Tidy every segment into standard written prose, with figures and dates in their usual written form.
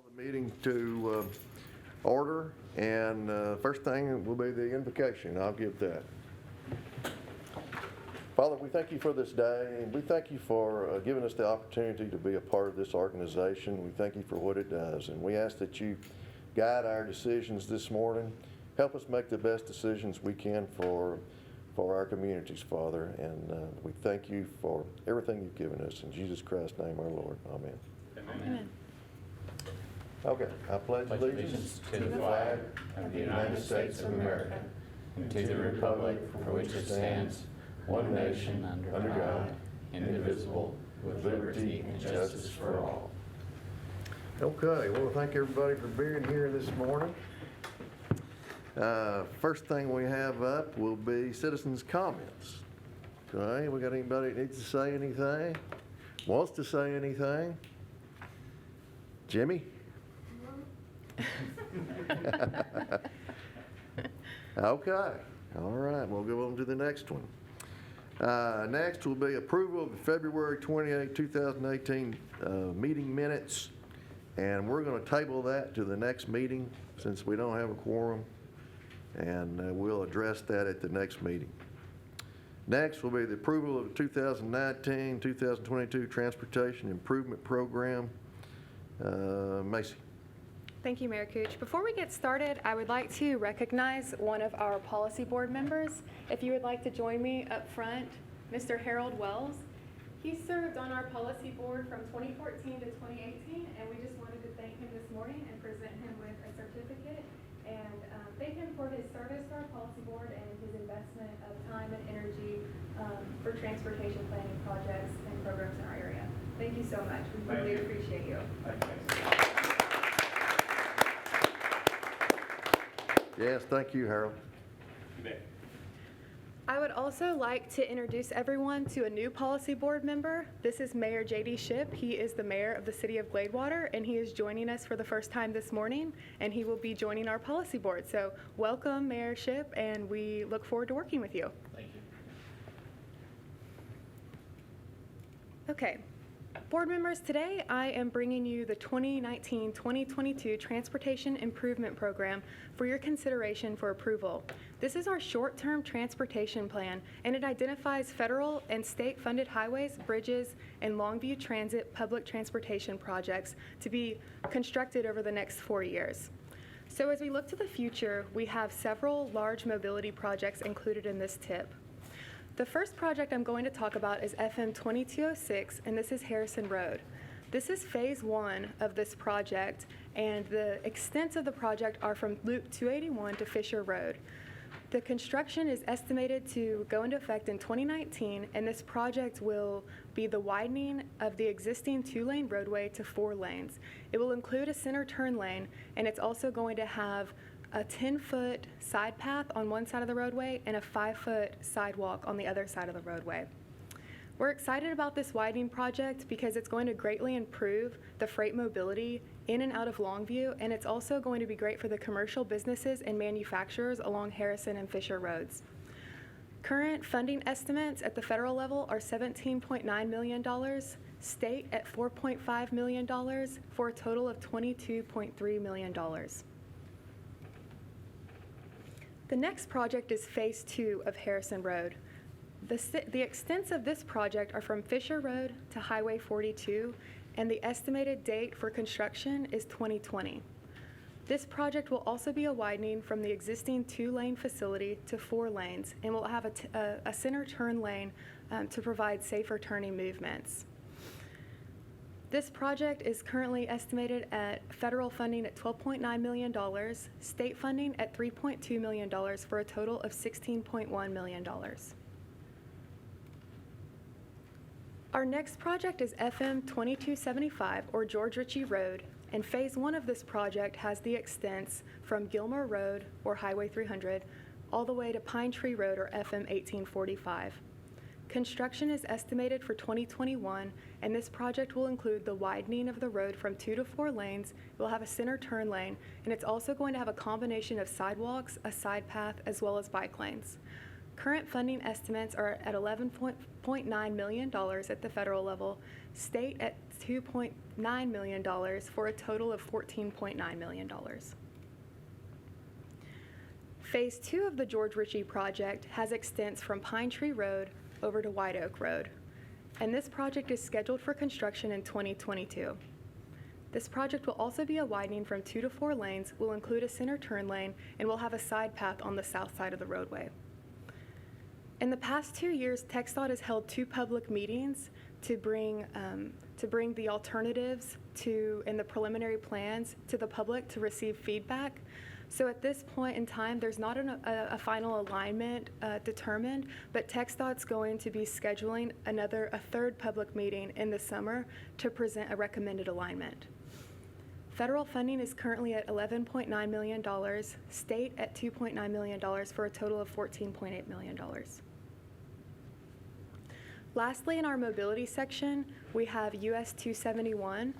The meeting to order, and first thing will be the invocation. I'll give that. Father, we thank you for this day, and we thank you for giving us the opportunity to be a part of this organization. We thank you for what it does, and we ask that you guide our decisions this morning. Help us make the best decisions we can for our communities, Father, and we thank you for everything you've given us. In Jesus Christ's name, our Lord. Amen. Amen. Okay, I pledge allegiance to the flag of the United States of America and to the republic for which it stands, one nation, under God, indivisible, with liberty and justice for all. Okay, well, thank everybody for being here this morning. First thing we have up will be citizens' comments. Okay, we got anybody that needs to say anything? Wants to say anything? Jimmy? Okay, all right, we'll go on to the next one. Next will be approval of the February 28, 2018 meeting minutes, and we're going to table that to the next meeting since we don't have a quorum, and we'll address that at the next meeting. Next will be the approval of the 2019-2022 Transportation Improvement Program. Macie. Thank you, Mayor Cooch. Before we get started, I would like to recognize one of our policy board members. If you would like to join me up front, Mr. Harold Wells. He served on our policy board from 2014 to 2018, and we just wanted to thank him this morning and present him with a certificate and thank him for his service to our policy board and his investment of time and energy for transportation planning projects and programs in our area. Thank you so much. We really appreciate you. Yes, thank you, Harold. I would also like to introduce everyone to a new policy board member. This is Mayor J.D. Shipp. He is the mayor of the city of Gladewater, and he is joining us for the first time this morning, and he will be joining our policy board. So welcome, Mayor Shipp, and we look forward to working with you. Thank you. Okay. Board members, today I am bringing you the 2019-2022 Transportation Improvement Program for your consideration for approval. This is our short-term transportation plan, and it identifies federal and state-funded highways, bridges, and Longview Transit public transportation projects to be constructed over the next 4 years. So as we look to the future, we have several large mobility projects included in this tip. The first project I'm going to talk about is FM 2206, and this is Harrison Road. This is phase 1 of this project, and the extents of the project are from Loop 281 to Fisher Road. The construction is estimated to go into effect in 2019, and this project will be the widening of the existing 2-lane roadway to 4 lanes. It will include a center turn lane, and it's also going to have a 10-foot side path on one side of the roadway and a 5-foot sidewalk on the other side of the roadway. We're excited about this widening project because it's going to greatly improve the freight mobility in and out of Longview, and it's also going to be great for the commercial businesses and manufacturers along Harrison and Fisher Roads. Current funding estimates at the federal level are $17.9 million, state at $4.5 million, for a total of $22.3 million. The next project is phase 2 of Harrison Road. The extents of this project are from Fisher Road to Highway 42, and the estimated date for construction is 2020. This project will also be a widening from the existing 2-lane facility to 4 lanes, and will have a center turn lane to provide safer turning movements. This project is currently estimated at federal funding at $12.9 million, state funding at $3.2 million, for a total of $16.1 million. Our next project is FM 2275, or George Richie Road, and phase 1 of this project has the extents from Gilmore Road, or Highway 300, all the way to Pine Tree Road, or FM 1845. Construction is estimated for 2021, and this project will include the widening of the road from 2 to 4 lanes. It will have a center turn lane, and it's also going to have a combination of sidewalks, a side path, as well as bike lanes. Current funding estimates are at $11.9 million at the federal level, state at $2.9 million for a total of $14.9 million. Phase 2 of the George Richie project has extents from Pine Tree Road over to White Oak Road, and this project is scheduled for construction in 2022. This project will also be a widening from 2 to 4 lanes, will include a center turn lane, and will have a side path on the south side of the roadway. In the past 2 years, TxDOT has held 2 public meetings to bring the alternatives and the preliminary plans to the public to receive feedback. So at this point in time, there's not a final alignment determined, but TxDOT's going to be scheduling a third public meeting in the summer to present a recommended alignment. Federal funding is currently at $11.9 million, state at $2.9 million for a total of $14.8 million. Lastly, in our mobility section, we have US 271.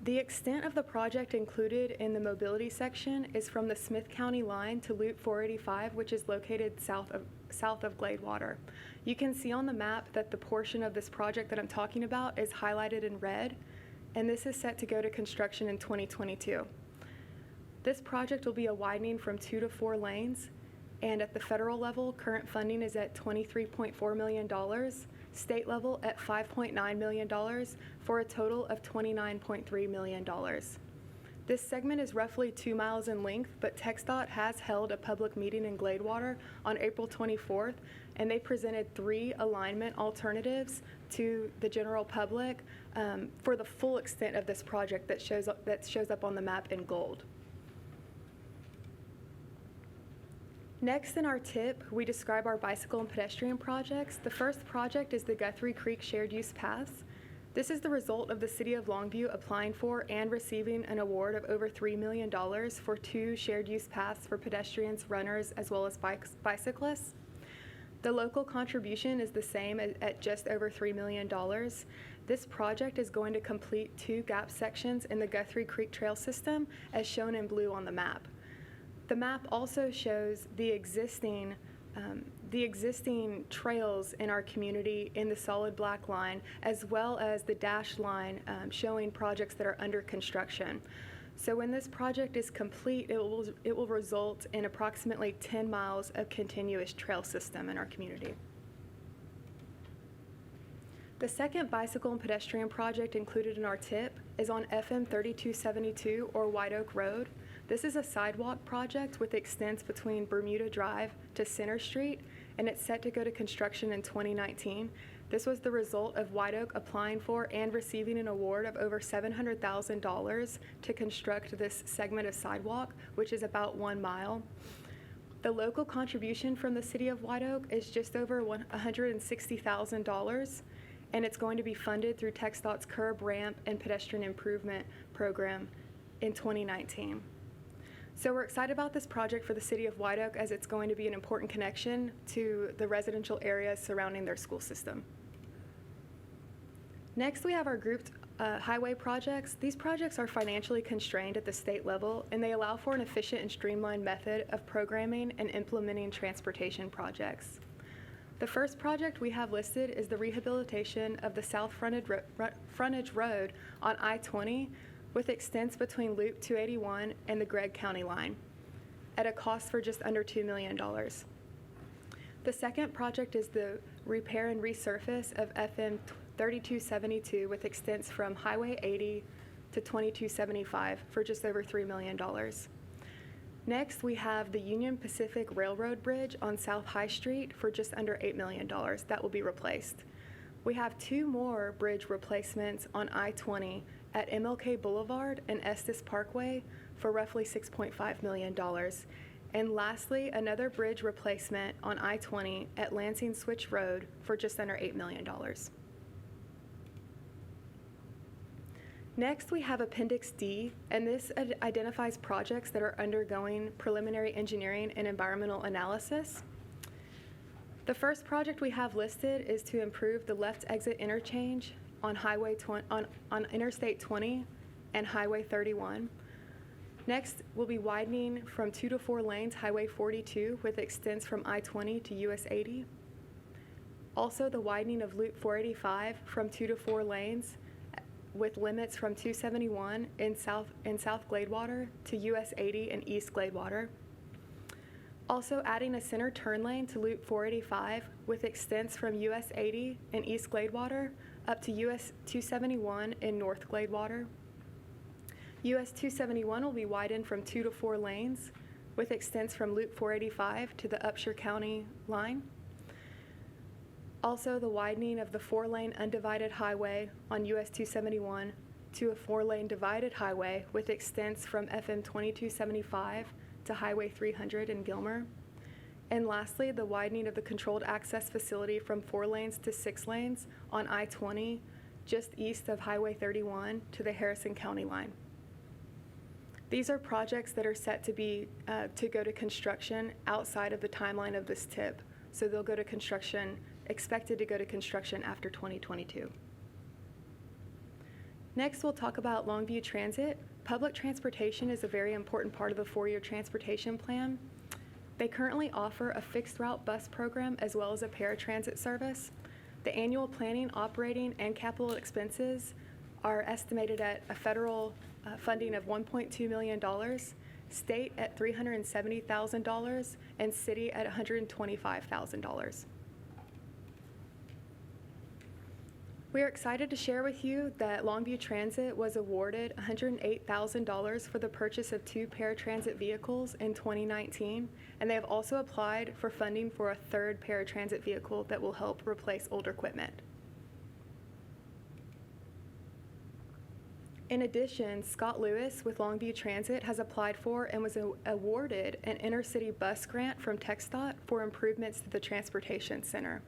The extent of the project included in the mobility section is from the Smith County line to Loop 485, which is located south of Gladewater. You can see on the map that the portion of this project that I'm talking about is highlighted in red, and this is set to go to construction in 2022. This project will be a widening from 2 to 4 lanes, and at the federal level, current funding is at $23.4 million, state level at $5.9 million, for a total of $29.3 million. This segment is roughly 2 miles in length, but TxDOT has held a public meeting in Gladewater on April 24th, and they presented 3 alignment alternatives to the general public for the full extent of this project that shows up on the map in gold. Next in our tip, we describe our bicycle and pedestrian projects. The first project is the Guthrie Creek Shared Use Paths. This is the result of the City of Longview applying for and receiving an award of over $3 million for 2 shared use paths for pedestrians, runners, as well as bicyclists. The local contribution is the same at just over $3 million. This project is going to complete 2 gap sections in the Guthrie Creek Trail system, as shown in blue on the map. The map also shows the existing trails in our community in the solid black line, as well as the dashed line showing projects that are under construction. So when this project is complete, it will result in approximately 10 miles of continuous trail system in our community. The second bicycle and pedestrian project included in our tip is on FM 3272 or White Oak Road. This is a sidewalk project with extents between Bermuda Drive to Center Street, and it's set to go to construction in 2019. This was the result of White Oak applying for and receiving an award of over $700,000 to construct this segment of sidewalk, which is about 1 mile. The local contribution from the City of White Oak is just over $160,000, and it's going to be funded through TxDOT's Curb, Ramp, and Pedestrian Improvement Program in 2019. So we're excited about this project for the City of White Oak, as it's going to be an important connection to the residential areas surrounding their school system. Next, we have our grouped highway projects. These projects are financially constrained at the state level, and they allow for an efficient and streamlined method of programming and implementing transportation projects. The first project we have listed is the rehabilitation of the south frontage road on I-20, with extents between Loop 281 and the Gregg County line, at a cost for just under $2 million. The second project is the repair and resurface of FM 3272 with extents from Highway 80 to 2275 for just over $3 million. Next, we have the Union Pacific Railroad Bridge on South High Street for just under $8 million. That will be replaced. We have 2 more bridge replacements on I-20 at MLK Boulevard and Estes Parkway for roughly $6.5 million. And lastly, another bridge replacement on I-20 at Lansing Switch Road for just under $8 million. Next, we have Appendix D, and this identifies projects that are undergoing preliminary engineering and environmental analysis. The first project we have listed is to improve the left exit interchange on on Interstate 20 and Highway 31. Next, we'll be widening from 2 to 4 lanes Highway 42 with extents from I-20 to US 80. Also, the widening of Loop 485 from 2 to 4 lanes with limits from 271 in South Gladewater to US 80 in East Gladewater. Also adding a center turn lane to Loop 485 with extents from US 80 in East Gladewater up to US 271 in North Gladewater. US 271 will be widened from 2 to 4 lanes with extents from Loop 485 to the Upshur County line. Also, the widening of the 4-lane undivided highway on US 271 to a 4-lane divided highway with extents from FM 2275 to Highway 300 in Gilmer. And lastly, the widening of the controlled access facility from 4 lanes to 6 lanes on I-20 just east of Highway 31 to the Harrison County line. These are projects that are set to go to construction outside of the timeline of this tip. So they'll go to construction, expected to go to construction after 2022. Next, we'll talk about Longview Transit. Public transportation is a very important part of the 4-year transportation plan. They currently offer a fixed route bus program as well as a paratransit service. The annual planning, operating, and capital expenses are estimated at a federal funding of $1.2 million, state at $370,000, and city at $125,000. We are excited to share with you that Longview Transit was awarded $108,000 for the purchase of 2 paratransit vehicles in 2019, and they have also applied for funding for a 3rd paratransit vehicle that will help replace older equipment. In addition, Scott Lewis with Longview Transit has applied for and was awarded an intercity bus grant from TxDOT for improvements to the transportation center.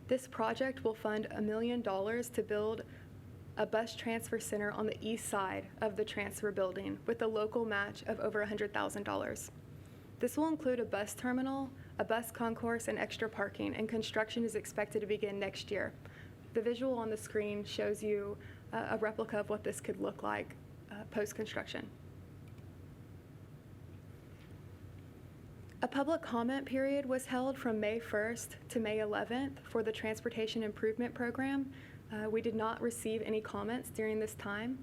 This project will fund $1 million to build a bus transfer center on the east side of the transfer building with a local match of over $100,000. This will include a bus terminal, a bus concourse, and extra parking, and construction is expected to begin next year. The visual on the screen shows you a replica of what this could look like post-construction. A public comment period was held from May 1st to May 11th for the Transportation Improvement Program. We did not receive any comments during this time.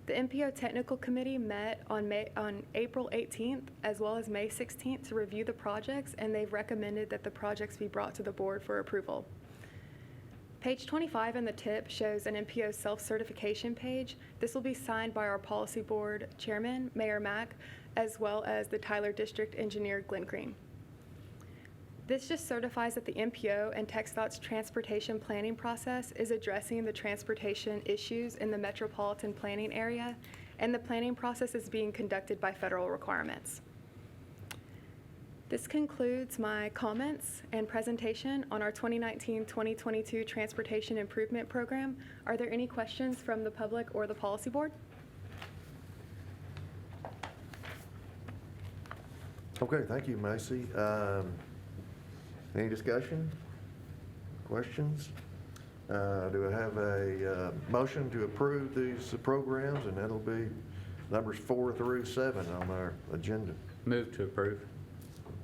The MPO Technical Committee met on April 18th as well as May 16th to review the projects, and they've recommended that the projects be brought to the board for approval. Page 25 in the tip shows an MPO self-certification page. This will be signed by our policy board chairman, Mayor Mack, as well as the Tyler District Engineer, Glenn Green. This just certifies that the MPO and TxDOT's transportation planning process is addressing the transportation issues in the metropolitan planning area, and the planning process is being conducted by federal requirements. This concludes my comments and presentation on our 2019-2022 Transportation Improvement Program. Are there any questions from the public or the policy board? Okay, thank you, Macie. Any discussion? Questions? Do I have a motion to approve these programs? And that'll be numbers 4 through 7 on our agenda. Move to approve.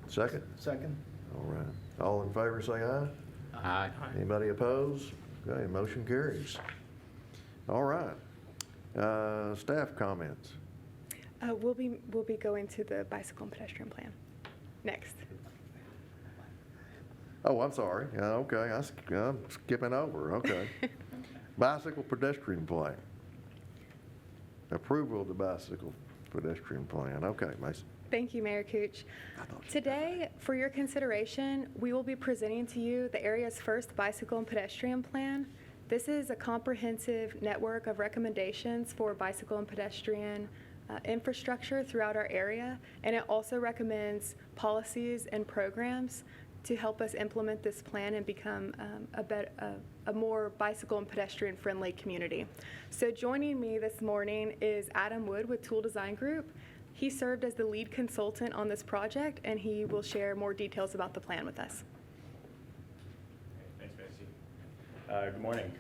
Second? Second. All right. All in favor, say aye. Aye. Anybody opposed? Okay, motion carries. All right. Staff comments. We'll be going to the bicycle and pedestrian plan next. Oh, I'm sorry. Okay, I'm skipping over. Okay. Bicycle pedestrian plan. Approval of the bicycle pedestrian plan. Okay, Macie. Thank you, Mayor Cooch. Today, for your consideration, we will be presenting to you the area's first bicycle and pedestrian plan. This is a comprehensive network of recommendations for bicycle and pedestrian infrastructure throughout our area, and it also recommends policies and programs to help us implement this plan and become a more bicycle and pedestrian friendly community. So joining me this morning is Adam Wood with Tool Design Group. He served as the lead consultant on this project, and he will share more details about the plan with us. Thanks, Macie. Good morning.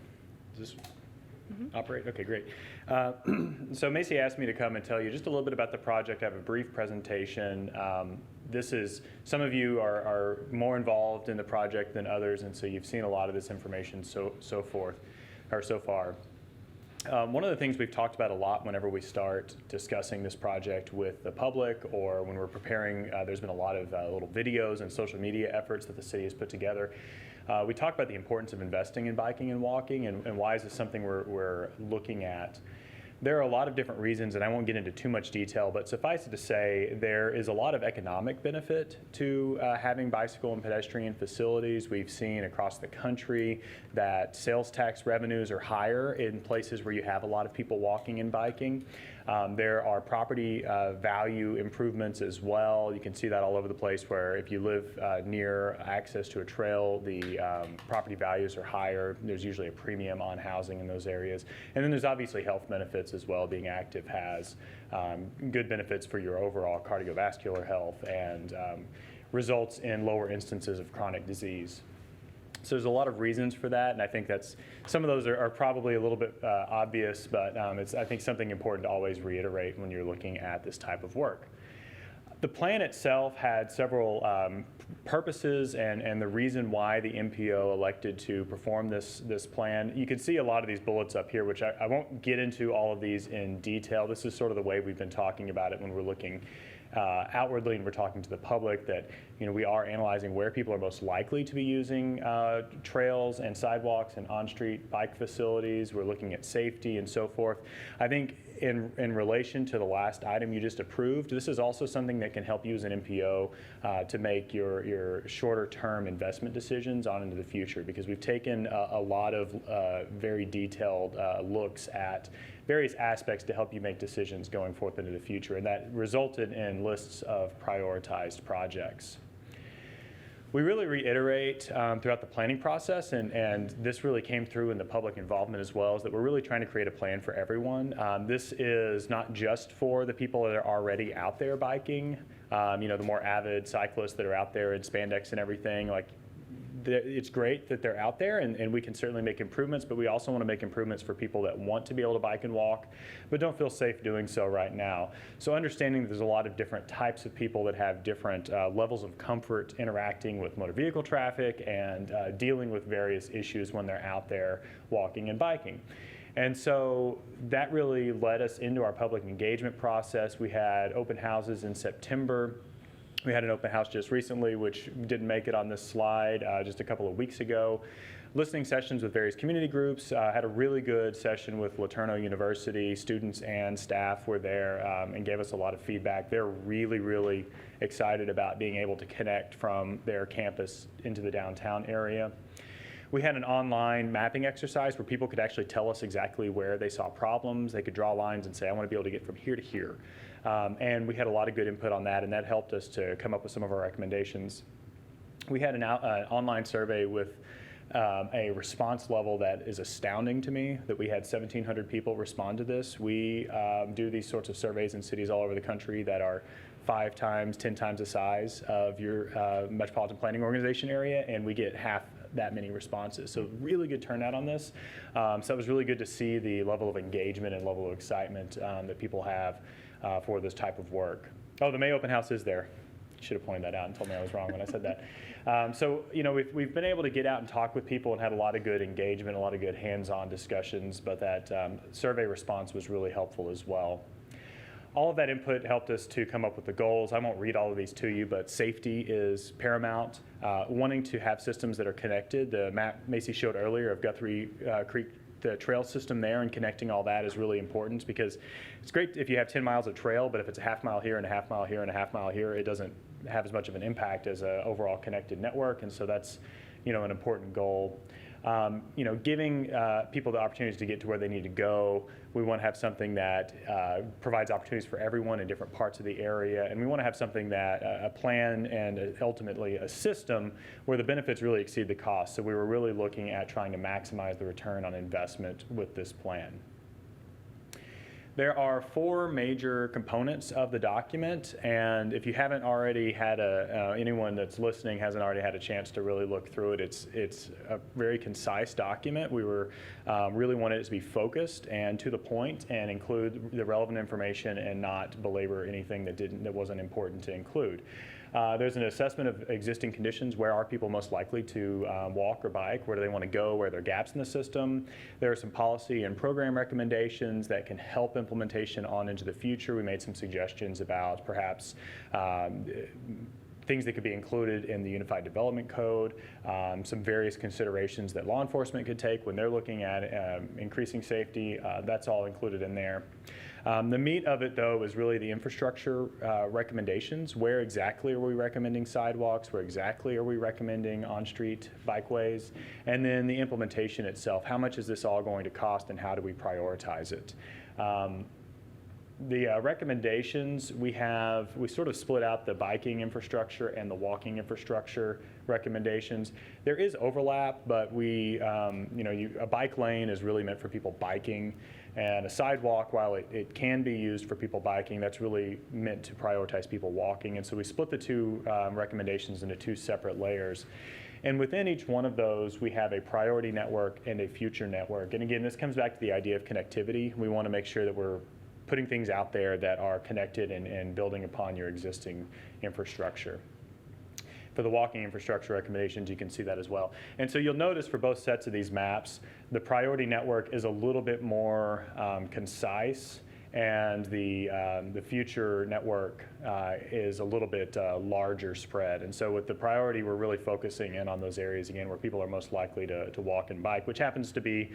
Does this operate? Okay, great. So Macie asked me to come and tell you just a little bit about the project. I have a brief presentation. Some of you are more involved in the project than others, and so you've seen a lot of this information so far. One of the things we've talked about a lot whenever we start discussing this project with the public or when we're preparing, there's been a lot of little videos and social media efforts that the city has put together. We talk about the importance of investing in biking and walking and why is this something we're looking at. There are a lot of different reasons, and I won't get into too much detail, but suffice it to say, there is a lot of economic benefit to having bicycle and pedestrian facilities. We've seen across the country that sales tax revenues are higher in places where you have a lot of people walking and biking. There are property value improvements as well. You can see that all over the place where if you live near access to a trail, the property values are higher. There's usually a premium on housing in those areas. And then there's obviously health benefits as well. Being active has good benefits for your overall cardiovascular health and results in lower instances of chronic disease. So there's a lot of reasons for that, and I think that's some of those are probably a little bit obvious, but it's I think something important to always reiterate when you're looking at this type of work. The plan itself had several purposes and the reason why the MPO elected to perform this plan. You can see a lot of these bullets up here, which I won't get into all of these in detail. This is sort of the way we've been talking about it when we're looking outwardly and we're talking to the public, that we are analyzing where people are most likely to be using trails and sidewalks and on-street bike facilities. We're looking at safety and so forth. I think in relation to the last item you just approved, this is also something that can help you as an MPO to make your shorter term investment decisions on into the future, because we've taken a lot of very detailed looks at various aspects to help you make decisions going forth into the future, and that resulted in lists of prioritized projects. We really reiterate throughout the planning process, and this really came through in the public involvement as well, is that we're really trying to create a plan for everyone. This is not just for the people that are already out there biking, the more avid cyclists that are out there in spandex and everything. It's great that they're out there, and we can certainly make improvements, but we also want to make improvements for people that want to be able to bike and walk, but don't feel safe doing so right now. So understanding that there's a lot of different types of people that have different levels of comfort interacting with motor vehicle traffic and dealing with various issues when they're out there walking and biking. And so that really led us into our public engagement process. We had open houses in September. We had an open house just recently, which didn't make it on this slide, just a couple of weeks ago. Listening sessions with various community groups. Had a really good session with LeTourneau University. Students and staff were there and gave us a lot of feedback. They're really, really excited about being able to connect from their campus into the downtown area. We had an online mapping exercise where people could actually tell us exactly where they saw problems. They could draw lines and say, I want to be able to get from here to here. And we had a lot of good input on that, and that helped us to come up with some of our recommendations. We had an online survey with a response level that is astounding to me, that we had 1,700 people respond to this. We do these sorts of surveys in cities all over the country that are 5 times, 10 times the size of your metropolitan planning organization area, and we get half that many responses. So really good turnout on this. So it was really good to see the level of engagement and level of excitement that people have for this type of work. Oh, the May open house is there. Should have pointed that out and told me I was wrong when I said that. So we've been able to get out and talk with people and had a lot of good engagement, a lot of good hands-on discussions, but that survey response was really helpful as well. All of that input helped us to come up with the goals. I won't read all of these to you, but safety is paramount. Wanting to have systems that are connected. The map Macie showed earlier of Guthrie Creek, the trail system there, and connecting all that is really important, because it's great if you have 10 miles of trail, but if it's a half mile here and a half mile here and a half mile here, it doesn't have as much of an impact as an overall connected network, and so that's an important goal. Giving people the opportunities to get to where they need to go. We want to have something that provides opportunities for everyone in different parts of the area, and we want to have something that a plan and ultimately a system where the benefits really exceed the cost. So we were really looking at trying to maximize the return on investment with this plan. There are 4 major components of the document, and if you haven't already had anyone that's listening hasn't already had a chance to really look through it, it's a very concise document. We were really wanted it to be focused and to the point and include the relevant information and not belabor anything that wasn't important to include. There's an assessment of existing conditions. Where are people most likely to walk or bike? Where do they want to go? Where are there gaps in the system? There are some policy and program recommendations that can help implementation on into the future. We made some suggestions about perhaps things that could be included in the Unified Development Code, some various considerations that law enforcement could take when they're looking at increasing safety. That's all included in there. The meat of it, though, is really the infrastructure recommendations. Where exactly are we recommending sidewalks? Where exactly are we recommending on-street bikeways? And then the implementation itself. How much is this all going to cost, and how do we prioritize it? The recommendations we sort of split out the biking infrastructure and the walking infrastructure recommendations. There is overlap, but a bike lane is really meant for people biking, and a sidewalk, while it can be used for people biking, that's really meant to prioritize people walking. And so we split the 2 recommendations into 2 separate layers. And within each one of those, we have a priority network and a future network. And again, this comes back to the idea of connectivity. We want to make sure that we're putting things out there that are connected and building upon your existing infrastructure. For the walking infrastructure recommendations, you can see that as well. And so you'll notice for both sets of these maps, the priority network is a little bit more concise, and the future network is a little bit larger spread. And so with the priority, we're really focusing in on those areas, again, where people are most likely to walk and bike, which happens to be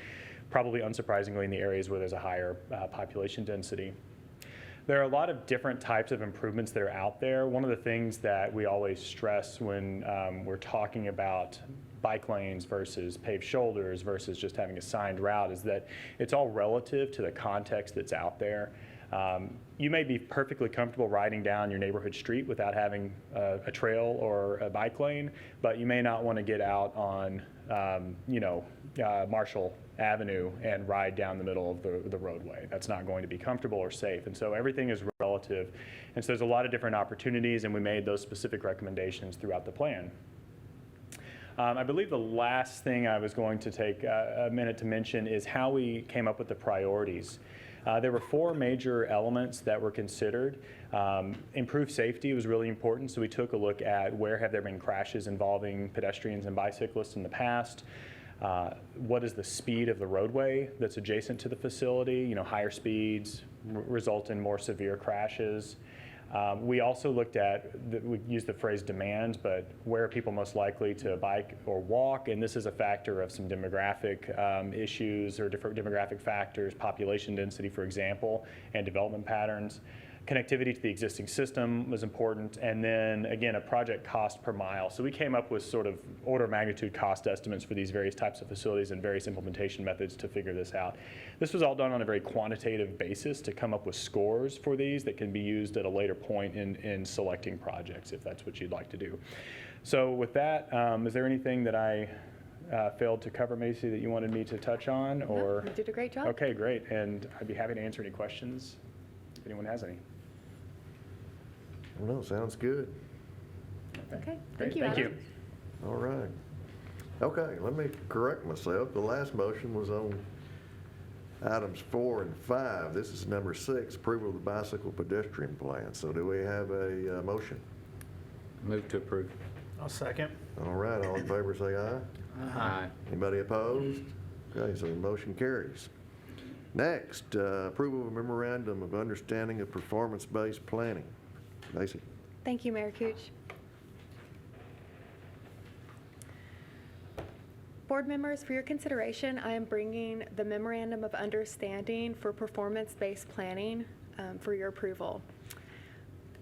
probably unsurprisingly in the areas where there's a higher population density. There are a lot of different types of improvements that are out there. One of the things that we always stress when we're talking about bike lanes versus paved shoulders versus just having a signed route is that it's all relative to the context that's out there. You may be perfectly comfortable riding down your neighborhood street without having a trail or a bike lane, but you may not want to get out on Marshall Avenue and ride down the middle of the roadway. That's not going to be comfortable or safe. And so everything is relative. And so there's a lot of different opportunities, and we made those specific recommendations throughout the plan. I believe the last thing I was going to take a minute to mention is how we came up with the priorities. There were 4 major elements that were considered. Improved safety was really important, so we took a look at where have there been crashes involving pedestrians and bicyclists in the past. What is the speed of the roadway that's adjacent to the facility? Higher speeds result in more severe crashes. We also looked at, we used the phrase demand, but where are people most likely to bike or walk? And this is a factor of some demographic issues or different demographic factors, population density, for example, and development patterns. Connectivity to the existing system was important, and then again, a project cost per mile. So we came up with sort of order of magnitude cost estimates for these various types of facilities and various implementation methods to figure this out. This was all done on a very quantitative basis to come up with scores for these that can be used at a later point in selecting projects, if that's what you'd like to do. So with that, is there anything that I failed to cover, Macie, that you wanted me to touch on? Or? No, you did a great job. Okay, great, and I'd be happy to answer any questions if anyone has any. No, sounds good. Okay, Great, thank you, thank you. Adam. All right. Okay, let me correct myself. The last motion was on items 4 and 5. This is number 6, approval of the bicycle pedestrian plan. So do we have a motion? Move to approve. I'll second. All right, all in favor say aye. Aye. Anybody opposed? Okay, so the motion carries. Next, approval of a memorandum of understanding of performance-based planning. Macie. Thank you, Mayor Cooch. Board members, for your consideration, I am bringing the Memorandum of Understanding for Performance-Based Planning for your approval.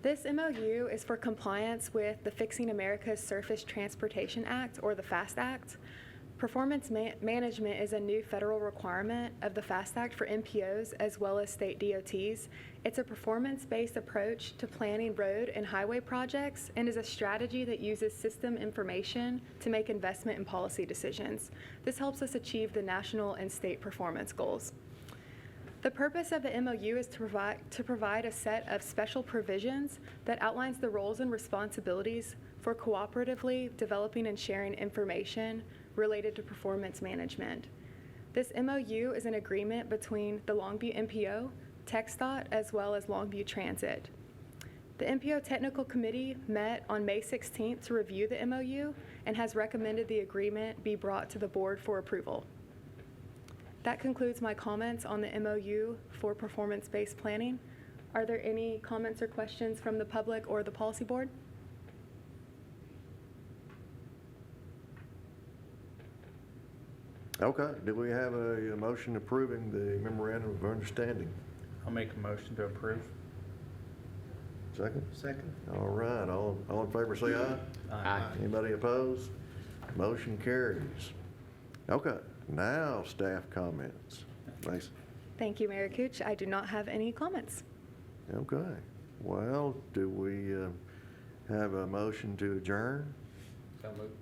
This MOU is for compliance with the Fixing America's Surface Transportation Act, or the FAST Act. Performance management is a new federal requirement of the FAST Act for MPOs as well as state DOTs. It's a performance-based approach to planning road and highway projects and is a strategy that uses system information to make investment and policy decisions. This helps us achieve the national and state performance goals. The purpose of the MOU is to provide a set of special provisions that outlines the roles and responsibilities for cooperatively developing and sharing information related to performance management. This MOU is an agreement between the Longview MPO, TxDOT, as well as Longview Transit. The MPO Technical Committee met on May 16th to review the MOU and has recommended the agreement be brought to the board for approval. That concludes my comments on the MOU for performance-based planning. Are there any comments or questions from the public or the policy board? Okay, do we have a motion approving the memorandum of understanding? I'll make a motion to approve. Second? Second. All right, all in favor say aye. Aye. Anybody opposed? Motion carries. Okay, now staff comments. Macie? Thank you, Mayor Cooch. I do not have any comments. Okay, well, do we have a motion to adjourn? So moved.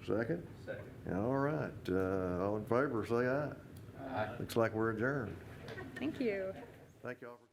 Second? Second. All right, all in favor say aye. Aye. Looks like we're adjourned. Thank you. Thank you all for